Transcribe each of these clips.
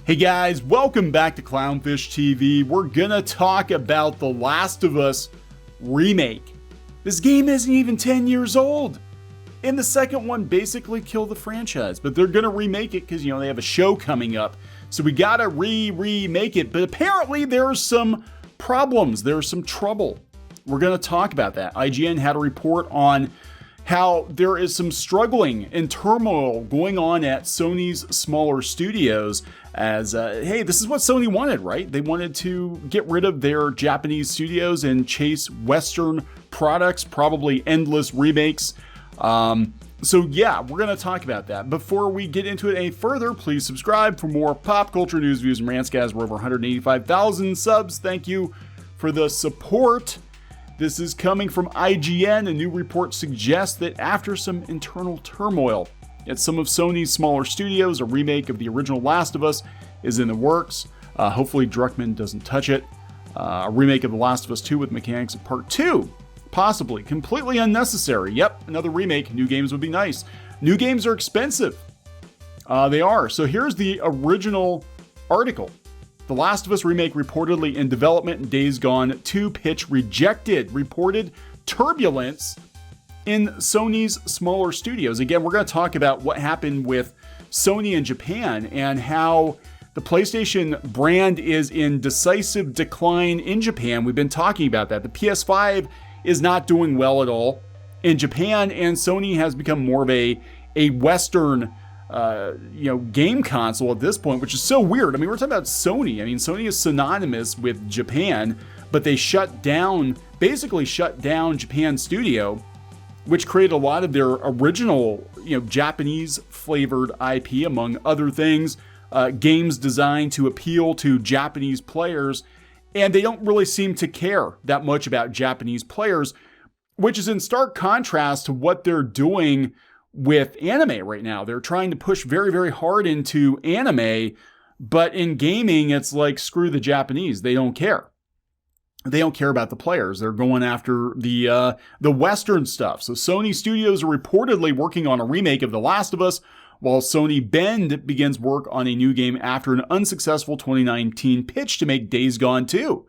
Hey guys, welcome back to Clownfish TV. We're gonna talk about the Last of Us Remake. This game isn't even 10 years old. And the second one basically killed the franchise, but they're gonna remake it because, they have a show coming up. So we gotta remake it, but apparently there's some problems, there's some trouble. We're gonna talk about that. IGN had a report on how there is some struggling and turmoil going on at Sony's smaller studios as, hey, this is what Sony wanted, right? They wanted to get rid of their Japanese studios and chase Western products, probably endless remakes. So yeah, we're going to talk about that. Before we get into it any further, please subscribe for more pop culture news, views, and rants, guys. We're over 185,000 subs. Thank you for the support. This is coming from IGN. A new report suggests that after some internal turmoil at some of Sony's smaller studios, a remake of the original Last of Us is in the works. Hopefully Druckmann doesn't touch it. A remake of The Last of Us 2 with mechanics of Part 2. Possibly. Completely unnecessary. Yep, another remake. New games would be nice. New games are expensive. They are. So here's the original article. The Last of Us Remake reportedly in development and Days Gone 2 pitch rejected. Reported turbulence in Sony's smaller studios. Again, we're going to talk about what happened with Sony in Japan and how the PlayStation brand is in decisive decline in Japan. We've been talking about that. The PS5 is not doing well at all in Japan, and Sony has become more of a Western game console at this point, which is so weird. I mean, we're talking about Sony. I mean, Sony is synonymous with Japan, but they basically shut down Japan Studio, which created a lot of their original, Japanese flavored IP, among other things, games designed to appeal to Japanese players. And they don't really seem to care that much about Japanese players, which is in stark contrast to what they're doing with anime right now. They're trying to push very, very hard into anime, but in gaming, it's like, screw the Japanese. They don't care. They don't care about the players. They're going after the Western stuff. So Sony Studios are reportedly working on a remake of The Last of Us, while Sony Bend begins work on a new game after an unsuccessful 2019 pitch to make Days Gone 2.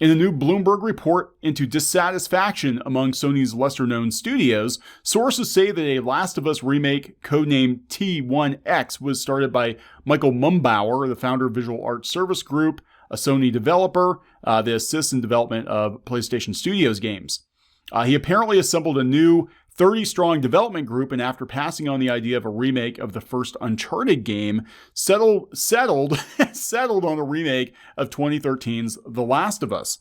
In a new Bloomberg report into dissatisfaction among Sony's lesser-known studios, sources say that a Last of Us remake, codenamed T1X, was started by Michael Mumbauer, the founder of Visual Arts Service Group, a Sony developer that assists in development of PlayStation Studios games. He apparently assembled a new 30-strong development group, and after passing on the idea of a remake of the first Uncharted game, settled on a remake of 2013's The Last of Us.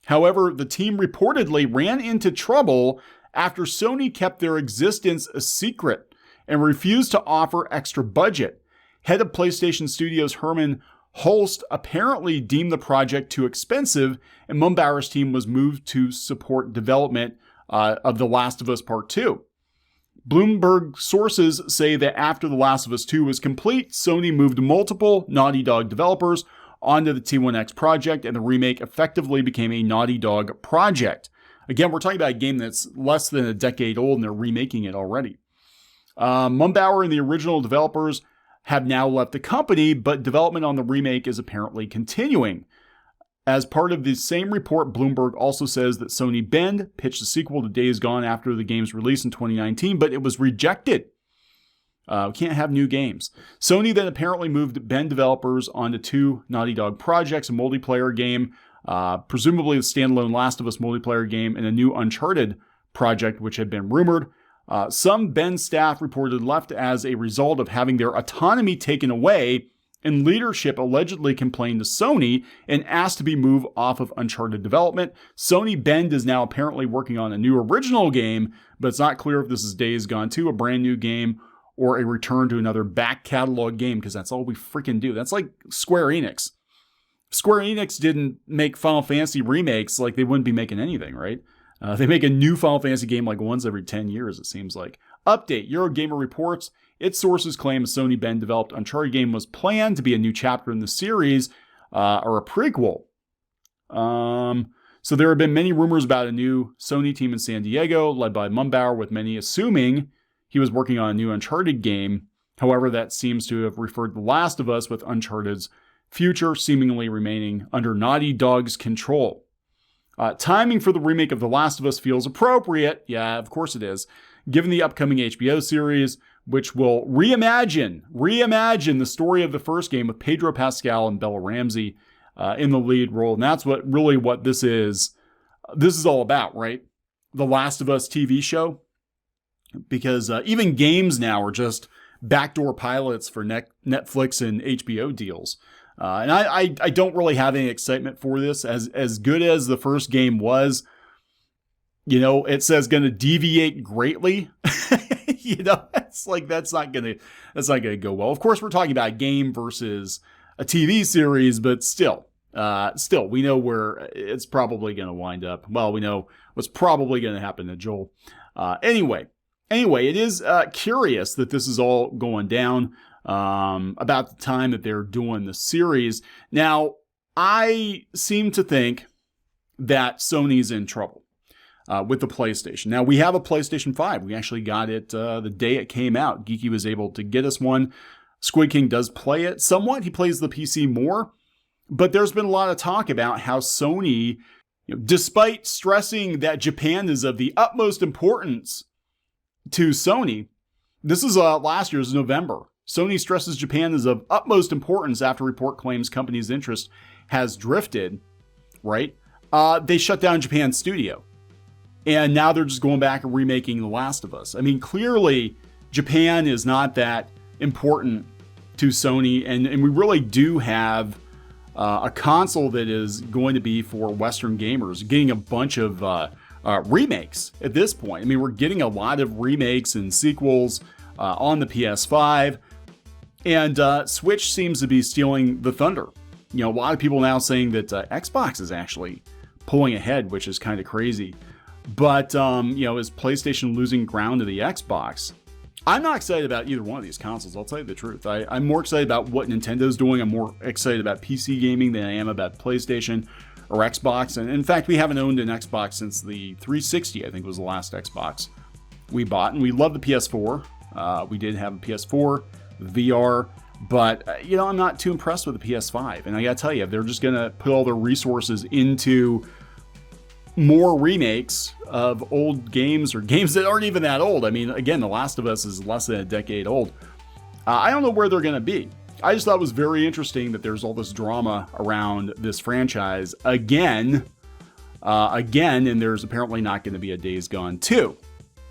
However, the team reportedly ran into trouble after Sony kept their existence a secret and refused to offer extra budget. Head of PlayStation Studios Herman Holst apparently deemed the project too expensive, and Mumbauer's team was moved to support development of The Last of Us Part 2. Bloomberg sources say that after The Last of Us 2 was complete, Sony moved multiple Naughty Dog developers onto the T1X project, and the remake effectively became a Naughty Dog project. Again, we're talking about a game that's less than a decade old, and they're remaking it already. Mumbauer and the original developers have now left the company, but development on the remake is apparently continuing. As part of the same report, Bloomberg also says that Sony Bend pitched a sequel to Days Gone after the game's release in 2019, but it was rejected. We can't have new games. Sony then apparently moved Bend developers onto two Naughty Dog projects, a multiplayer game, presumably the standalone Last of Us multiplayer game, and a new Uncharted project, which had been rumored. Some Bend staff reported left as a result of having their autonomy taken away, and leadership allegedly complained to Sony and asked to be moved off of Uncharted development. Sony Bend is now apparently working on a new original game, but it's not clear if this is Days Gone 2, a brand new game, or a return to another back catalog game, because that's all we freaking do. That's like Square Enix. If Square Enix didn't make Final Fantasy remakes, like, they wouldn't be making anything, right? They make a new Final Fantasy game like once every 10 years, it seems like. Update, Eurogamer reports its sources claim a Sony Bend developed Uncharted game was planned to be a new chapter in the series, or a prequel. So there have been many rumors about a new Sony team in San Diego, led by Mumbauer, with many assuming he was working on a new Uncharted game. However, that seems to have referred to The Last of Us, with Uncharted's future seemingly remaining under Naughty Dog's control. Timing for the remake of The Last of Us feels appropriate. Yeah, of course it is. Given the upcoming HBO series, which will reimagine the story of the first game with Pedro Pascal and Bella Ramsey in the lead role. And that's what this is. This is all about, right? The Last of Us TV show. Because even games now are just backdoor pilots for Netflix and HBO deals. And I don't really have any excitement for this. As good as the first game was, it says going to deviate greatly. It's like that's not gonna go well. Of course, we're talking about a game versus a TV series, but still, we know where it's probably going to wind up. Well, we know what's probably going to happen to Joel. Anyway, it is curious that this is all going down about the time that they're doing the series. Now, I seem to think that Sony's in trouble with the PlayStation. Now, we have a PlayStation 5. We actually got it the day it came out. Geeky was able to get us one. Squid King does play it somewhat. He plays the PC more. But there's been a lot of talk about how Sony, despite stressing that Japan is of the utmost importance to Sony, this is last year's November. Sony stresses Japan is of utmost importance after report claims company's interest has drifted, right? They shut down Japan's studio. And now they're just going back and remaking The Last of Us. I mean, clearly, Japan is not that important to Sony. And we really do have a console that is going to be for Western gamers, getting a bunch of remakes at this point. I mean, we're getting a lot of remakes and sequels on the PS5. And Switch seems to be stealing the thunder. A lot of people now saying that Xbox is actually pulling ahead, which is kind of crazy. But, is PlayStation losing ground to the Xbox? I'm not excited about either one of these consoles, I'll tell you the truth. I'm more excited about what Nintendo's doing. I'm more excited about PC gaming than I am about PlayStation or Xbox. And in fact, we haven't owned an Xbox since the 360, I think was the last Xbox we bought. And we love the PS4. We did have a PS4, VR. But, I'm not too impressed with the PS5. And I gotta tell you, they're just gonna put all their resources into more remakes of old games or games that aren't even that old. I mean, again, The Last of Us is less than a decade old. I don't know where they're going to be. I just thought it was very interesting that there's all this drama around this franchise again, and there's apparently not going to be a Days Gone 2.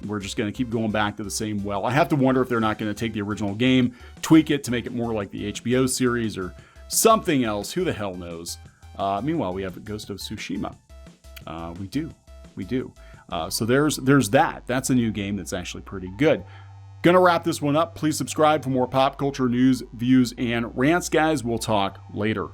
We're just going to keep going back to the same well. I have to wonder if they're not going to take the original game, tweak it to make it more like the HBO series or something else. Who the hell knows? Meanwhile, we have Ghost of Tsushima. We do. So there's that. That's a new game that's actually pretty good. Gonna wrap this one up. Please subscribe for more pop culture news, views, and rants, guys. We'll talk later.